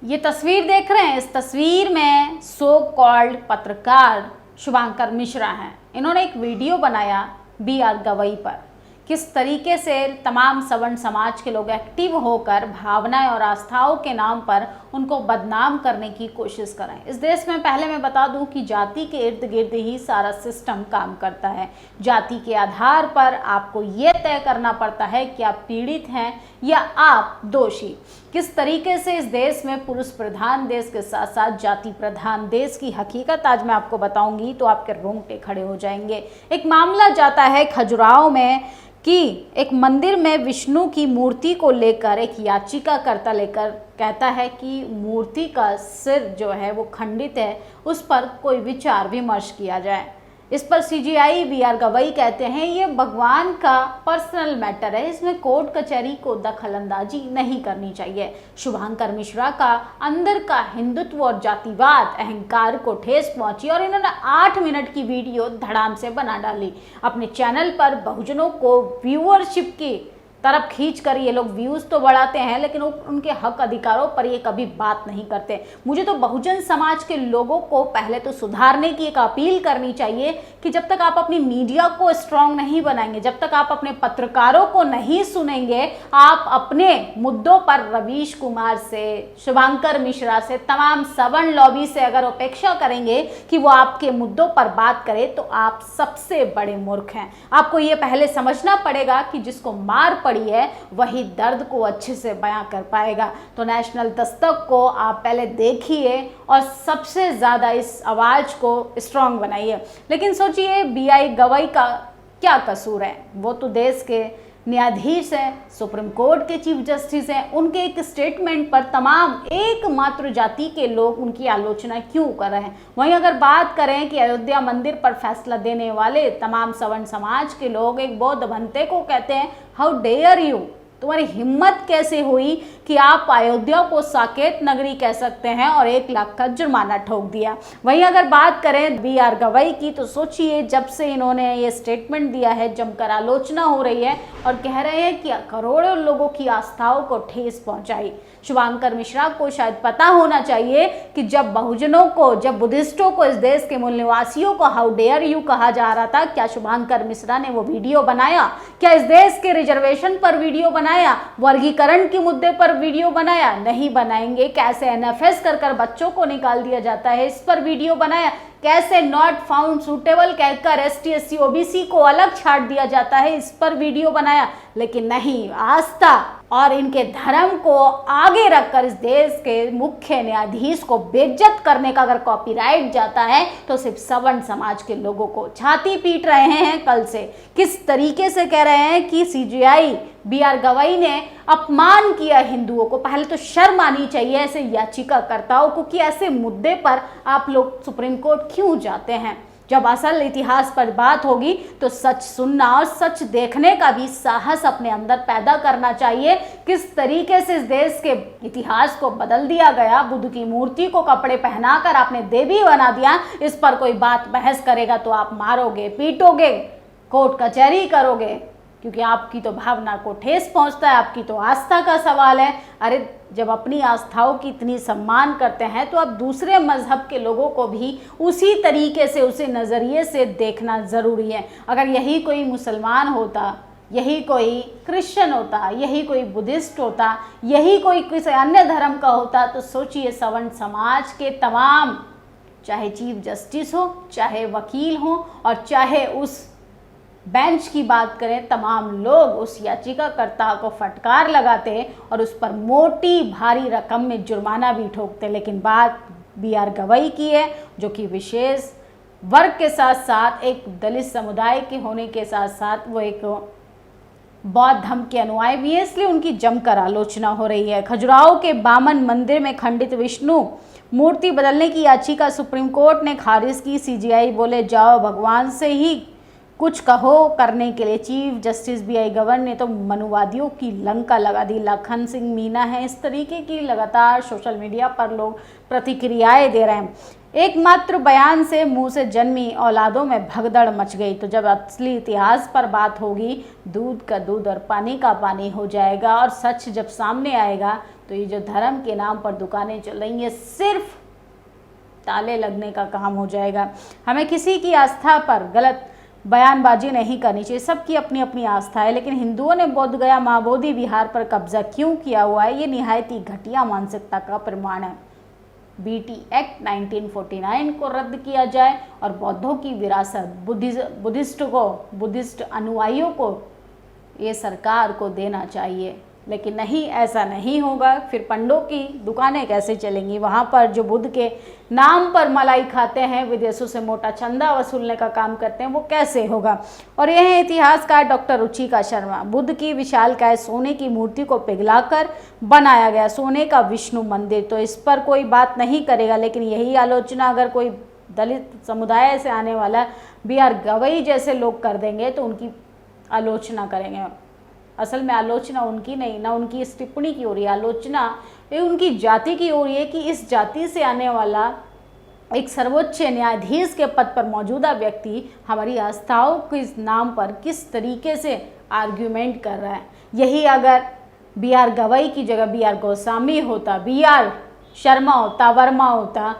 ये तस्वीर देख रहे हैं, इस तस्वीर में सो कॉल्ड पत्रकार शुभांकर मिश्रा हैं। इन्होंने एक वीडियो बनाया बी.आर. गवई पर। किस तरीके से तमाम सवर्ण समाज के लोग एक्टिव होकर भावनाएं और आस्थाओं के नाम पर उनको बदनाम करने की कोशिश कर रहे हैं। इस देश में पहले मैं बता दूं कि जाति के इर्द गिर्द ही सारा सिस्टम काम करता है। जाति के आधार पर आपको ये तय करना पड़ता है कि आप पीड़ित हैं या आप दोषी। किस तरीके से इस देश में पुरुष प्रधान देश के साथ साथ जाति प्रधान देश की हकीकत आज मैं आपको बताऊंगी तो आपके रोंगटे खड़े हो जाएंगे। एक मामला जाता है खजुराहो में कि एक मंदिर में विष्णु की मूर्ति को लेकर एक याचिकाकर्ता लेकर कहता है कि मूर्ति का सिर जो है वो खंडित है, उस पर कोई विचार विमर्श किया जाए। इस पर सीजीआई बी.आर. गवई कहते हैं ये भगवान का पर्सनल मैटर है, इसमें कोर्ट कचहरी को दखलंदाजी नहीं करनी चाहिए। शुभांकर मिश्रा का अंदर का हिंदुत्व और जातिवाद अहंकार को ठेस पहुंची और इन्होंने 8 मिनट की वीडियो धड़ाम से बना डाली। अपने चैनल पर बहुजनों को व्यूअरशिप की तरफ खींच कर ये लोग व्यूज़ तो बढ़ाते हैं, लेकिन उनके हक अधिकारों पर ये कभी बात नहीं करते। मुझे तो बहुजन समाज के लोगों को पहले तो सुधारने की एक अपील करनी चाहिए कि जब तक आप अपनी मीडिया को स्ट्रांग नहीं बनाएंगे, जब तक आप अपने पत्रकारों को नहीं सुनेंगे, आप अपने मुद्दों पर रवीश कुमार से, शुभांकर मिश्रा से, तमाम सवर्ण लॉबी से अगर अपेक्षा करेंगे कि वो आपके मुद्दों पर बात करे तो आप सबसे बड़े मूर्ख हैं। आपको ये पहले समझना पड़ेगा कि जिसको मार है वही दर्द को अच्छे से बयां कर पाएगा। तो नेशनल दस्तक को आप पहले देखिए और सबसे ज़्यादा इस आवाज़ को स्ट्रांग बनाइए। लेकिन सोचिए बी.आर. गवई का क्या कसूर है? वो तो देश के न्यायाधीश हैं, सुप्रीम कोर्ट के चीफ जस्टिस हैं। उनके एक स्टेटमेंट पर तमाम एकमात्र जाति के लोग उनकी आलोचना क्यों कर रहे हैं? वहीं अगर बात करें कि अयोध्या मंदिर पर फैसला देने वाले तमाम सवर्ण समाज के लोग एक बौद्ध भंते को कहते हैं हाउ डेयर यू, तुम्हारी हिम्मत कैसे हुई कि आप अयोध्या को साकेत नगरी कह सकते हैं और 1 लाख का जुर्माना ठोक दिया। वहीं अगर बात करें बी.आर. गवई की तो सोचिए जब से इन्होंने ये स्टेटमेंट दिया है जमकर आलोचना हो रही है और कह रहे हैं कि करोड़ों लोगों की आस्थाओं को ठेस पहुंचाई। शुभांकर मिश्रा को शायद पता होना चाहिए कि जब बहुजनों को, जब बुद्धिस्टों को, इस देश के मूल निवासियों को हाउ डेयर यू कहा जा रहा था, क्या शुभांकर मिश्रा ने वो वीडियो बनाया? क्या इस देश के रिजर्वेशन पर वीडियो बनाया? वर्गीकरण के मुद्दे पर वीडियो बनाया? नहीं बनाएंगे। कैसे एनएफएस कर बच्चों को निकाल दिया जाता है, इस पर वीडियो बनाया? कैसे नॉट फाउंड सूटेबल कहकर एसटी एससी ओबीसी को अलग छाट दिया जाता है, इस पर वीडियो बनाया? लेकिन नहीं, आस्था और इनके धर्म को आगे रखकर इस देश के मुख्य न्यायाधीश को बेइज्जत करने का अगर कॉपीराइट जाता है तो सिर्फ सवर्ण समाज के लोगों को छाती पीट रहे हैं। कल से किस तरीके से कह रहे हैं कि सीजीआई बी.आर. गवई ने अपमान किया हिंदुओं को। पहले तो शर्म आनी चाहिए ऐसे याचिकाकर्ताओं को कि ऐसे मुद्दे पर आप लोग सुप्रीम कोर्ट क्यों जाते हैं। जब असल इतिहास पर बात होगी तो सच सुनना और सच देखने का भी साहस अपने अंदर पैदा करना चाहिए। किस तरीके से इस देश के इतिहास को बदल दिया गया, बुद्ध की मूर्ति को कपड़े पहनाकर आपने देवी बना दिया, इस पर कोई बात बहस करेगा तो आप मारोगे, पीटोगे, कोर्ट कचहरी करोगे, क्योंकि आपकी तो भावना को ठेस पहुंचता है, आपकी तो आस्था का सवाल है। अरे जब अपनी आस्थाओं की इतनी सम्मान करते हैं तो आप दूसरे मजहब के लोगों को भी उसी तरीके से, उसी नज़रिए से देखना ज़रूरी है। अगर यही कोई मुसलमान होता, यही कोई क्रिश्चियन होता, यही कोई बुद्धिस्ट होता, यही कोई किसी अन्य धर्म का होता तो सोचिए सवर्ण समाज के तमाम, चाहे चीफ जस्टिस हो, चाहे वकील हो और चाहे उस बेंच की बात करें, तमाम लोग उस याचिकाकर्ता को फटकार लगाते और उस पर मोटी भारी रकम में जुर्माना भी ठोकते। लेकिन बात बी.आर. गवई की है जो कि विशेष वर्ग के साथ साथ एक दलित समुदाय के होने के साथ साथ वो एक बौद्ध धर्म के अनुयायी भी है, इसलिए उनकी जमकर आलोचना हो रही है। खजुराहो के बामन मंदिर में खंडित विष्णु मूर्ति बदलने की याचिका सुप्रीम कोर्ट ने खारिज की। सीजीआई बोले जाओ भगवान से ही कुछ कहो करने के लिए चीफ जस्टिस बी.आर. गवई ने तो मनुवादियों की लंका लगा दी। लखन सिंह मीना है, इस तरीके की लगातार सोशल मीडिया पर लोग प्रतिक्रियाएं दे रहे हैं। एकमात्र बयान से मुंह से जन्मी औलादों में भगदड़ मच गई। तो जब असली इतिहास पर बात होगी, दूध का दूध और पानी का पानी हो जाएगा और सच जब सामने आएगा तो ये जो धर्म के नाम पर दुकानें चल रही हैं सिर्फ ताले लगने का काम हो जाएगा। हमें किसी की आस्था पर गलत बयानबाजी नहीं करनी चाहिए, सबकी अपनी अपनी आस्था है, लेकिन हिंदुओं ने बोध गया माँ बोधि विहार पर कब्जा क्यों किया हुआ है, ये निहायत ही घटिया मानसिकता का प्रमाण है। बीटी एक्ट 1949 को रद्द किया जाए और बौद्धों की विरासत बुद्धिस्ट अनुयायियों को ये सरकार को देना चाहिए। लेकिन नहीं, ऐसा नहीं होगा। फिर पंडों की दुकानें कैसे चलेंगी? वहाँ पर जो बुद्ध के नाम पर मलाई खाते हैं, विदेशों से मोटा चंदा वसूलने का काम करते हैं, वो कैसे होगा? और यह है इतिहासकार डॉक्टर रुचिका शर्मा। बुद्ध की विशालकाय सोने की मूर्ति को पिघलाकर बनाया गया सोने का विष्णु मंदिर, तो इस पर कोई बात नहीं करेगा। लेकिन यही आलोचना अगर कोई दलित समुदाय से आने वाला BR गवई जैसे लोग कर देंगे तो उनकी आलोचना करेंगे। असल में आलोचना उनकी नहीं, ना उनकी इस टिप्पणी की हो रही है, आलोचना ये उनकी जाति की हो रही है कि इस जाति से आने वाला एक सर्वोच्च न्यायाधीश के पद पर मौजूदा व्यक्ति हमारी आस्थाओं के नाम पर किस तरीके से आर्ग्यूमेंट कर रहा है। यही अगर BR गवई की जगह BR गोस्वामी होता, BR शर्मा होता, वर्मा होता,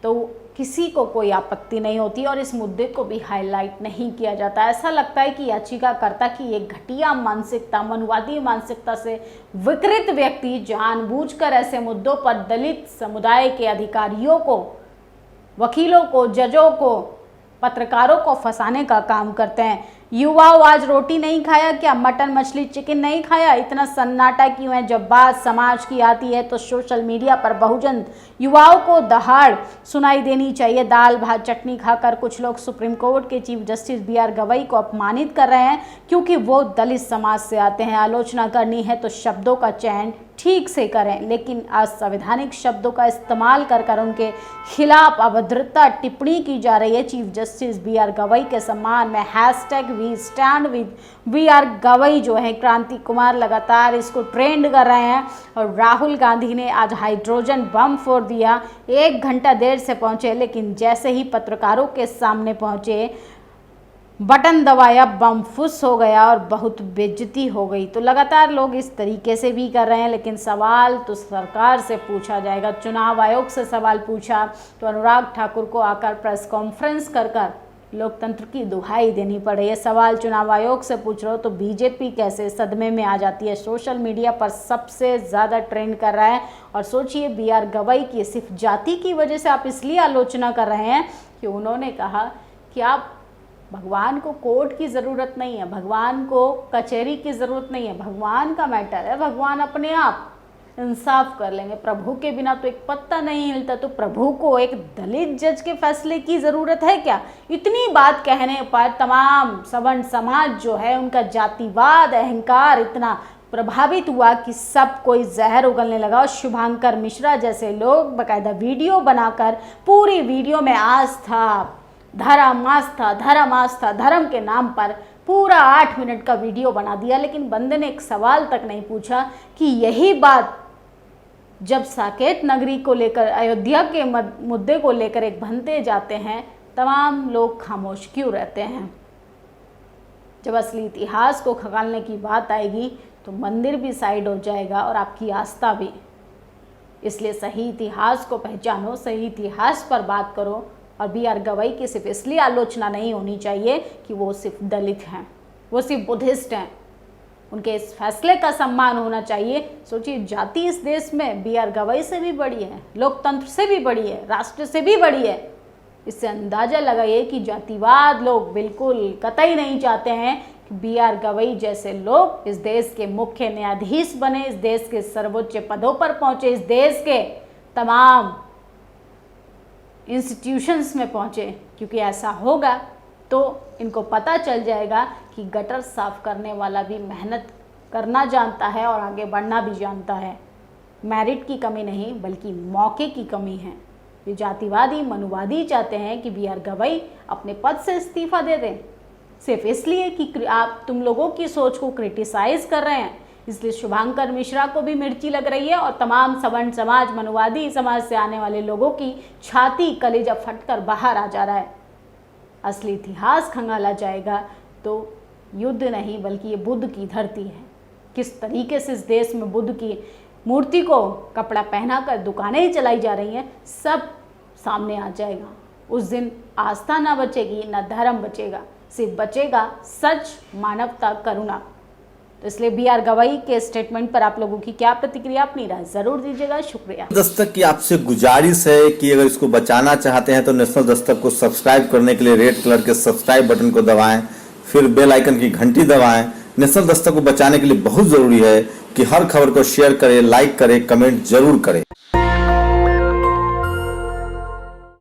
तो किसी को कोई आपत्ति नहीं होती और इस मुद्दे को भी हाईलाइट नहीं किया जाता। ऐसा लगता है कि याचिकाकर्ता की एक घटिया मानसिकता, मनुवादी मानसिकता से विकृत व्यक्ति जानबूझकर ऐसे मुद्दों पर दलित समुदाय के अधिकारियों को, वकीलों को, जजों को, पत्रकारों को फंसाने का काम करते हैं। युवाओं, आज रोटी नहीं खाया क्या? मटन, मछली, चिकन नहीं खाया? इतना सन्नाटा क्यों है? जब बात समाज की आती है तो सोशल मीडिया पर बहुजन युवाओं को दहाड़ सुनाई देनी चाहिए। दाल भात चटनी खाकर कुछ लोग सुप्रीम कोर्ट के चीफ जस्टिस BR गवई को अपमानित कर रहे हैं क्योंकि वो दलित समाज से आते हैं। आलोचना करनी है तो शब्दों का चयन ठीक से करें, लेकिन असंवैधानिक शब्दों का इस्तेमाल कर उनके खिलाफ अभद्रता टिप्पणी की जा रही है। चीफ जस्टिस BR गवई के सम्मान में #we stand with BR Gavai जो है क्रांति कुमार लगातार इसको ट्रेंड कर रहे हैं। और राहुल गांधी ने आज हाइड्रोजन बम फोड़ दिया। 1 घंटा देर से पहुंचे, लेकिन जैसे ही पत्रकारों के सामने पहुंचे, बटन दबाया, बम फुस हो गया और बहुत बेइज्जती हो गई। तो लगातार लोग इस तरीके से भी कर रहे हैं, लेकिन सवाल तो सरकार से पूछा जाएगा। चुनाव आयोग से सवाल पूछा तो अनुराग ठाकुर को आकर प्रेस कॉन्फ्रेंस कर लोकतंत्र की दुहाई देनी पड़ रही है। सवाल चुनाव आयोग से पूछ रहे हो तो बीजेपी कैसे सदमे में आ जाती है। सोशल मीडिया पर सबसे ज़्यादा ट्रेंड कर रहा है। और सोचिए, BR गवई की सिर्फ जाति की वजह से आप इसलिए आलोचना कर रहे हैं कि उन्होंने कहा कि आप भगवान को कोर्ट की ज़रूरत नहीं है, भगवान को कचहरी की ज़रूरत नहीं है, भगवान का मैटर है, भगवान अपने आप इंसाफ कर लेंगे। प्रभु के बिना तो एक पत्ता नहीं हिलता, तो प्रभु को एक दलित जज के फैसले की ज़रूरत है क्या? इतनी बात कहने पर तमाम सवर्ण समाज जो है उनका जातिवाद, अहंकार इतना प्रभावित हुआ कि सब कोई जहर उगलने लगा। और शुभांकर मिश्रा जैसे लोग बाकायदा वीडियो बनाकर पूरी वीडियो में आस्था, धर्म, आस्था, धर्म, आस्था, धर्म के नाम पर पूरा 8 मिनट का वीडियो बना दिया। लेकिन बंदे ने एक सवाल तक नहीं पूछा कि यही बात जब साकेत नगरी को लेकर, अयोध्या के मुद्दे को लेकर एक बनते जाते हैं, तमाम लोग खामोश क्यों रहते हैं? जब असली इतिहास को खंगालने की बात आएगी तो मंदिर भी साइड हो जाएगा और आपकी आस्था भी। इसलिए सही इतिहास को पहचानो, सही इतिहास पर बात करो। और BR गवई की सिर्फ इसलिए आलोचना नहीं होनी चाहिए कि वो सिर्फ दलित हैं, वो सिर्फ बुद्धिस्ट हैं, उनके इस फैसले का सम्मान होना चाहिए। सोचिए, जाति इस देश में BR गवई से भी बड़ी है, लोकतंत्र से भी बड़ी है, राष्ट्र से भी बड़ी है। इससे अंदाजा लगाइए कि जातिवाद लोग बिल्कुल कतई नहीं चाहते हैं कि BR गवई जैसे लोग इस देश के मुख्य न्यायाधीश बने, इस देश के सर्वोच्च पदों पर पहुंचे, इस देश के तमाम इंस्टीट्यूशंस में पहुंचे। क्योंकि ऐसा होगा तो इनको पता चल जाएगा कि गटर साफ करने वाला भी मेहनत करना जानता है और आगे बढ़ना भी जानता है। मेरिट की कमी नहीं बल्कि मौके की कमी है। ये जातिवादी, मनुवादी चाहते हैं कि BR गवई अपने पद से इस्तीफा दे दें, सिर्फ इसलिए कि आप तुम लोगों की सोच को क्रिटिसाइज कर रहे हैं। इसलिए शुभांकर मिश्रा को भी मिर्ची लग रही है और तमाम सवर्ण समाज, मनुवादी समाज से आने वाले लोगों की छाती, कलेजा फटकर बाहर आ जा रहा है। असली इतिहास खंगाला जाएगा तो युद्ध नहीं बल्कि ये बुद्ध की धरती है। किस तरीके से इस देश में बुद्ध की मूर्ति को कपड़ा पहनाकर दुकानें ही चलाई जा रही हैं, सब सामने आ जाएगा। उस दिन आस्था ना बचेगी, ना धर्म बचेगा, सिर्फ बचेगा सच, मानवता, करुणा। तो इसलिए बी.आर. गवई के स्टेटमेंट पर आप लोगों की क्या प्रतिक्रिया, अपनी राय जरूर दीजिएगा। शुक्रिया। दस्तक की आपसे गुजारिश है कि अगर इसको बचाना चाहते हैं तो नेशनल दस्तक को सब्सक्राइब करने के लिए रेड कलर के सब्सक्राइब बटन को दबाएं, फिर बेल आइकन की घंटी दबाएं। नेशनल दस्तक को बचाने के लिए बहुत जरूरी है कि हर खबर को शेयर करें, लाइक करें, कमेंट जरूर करें।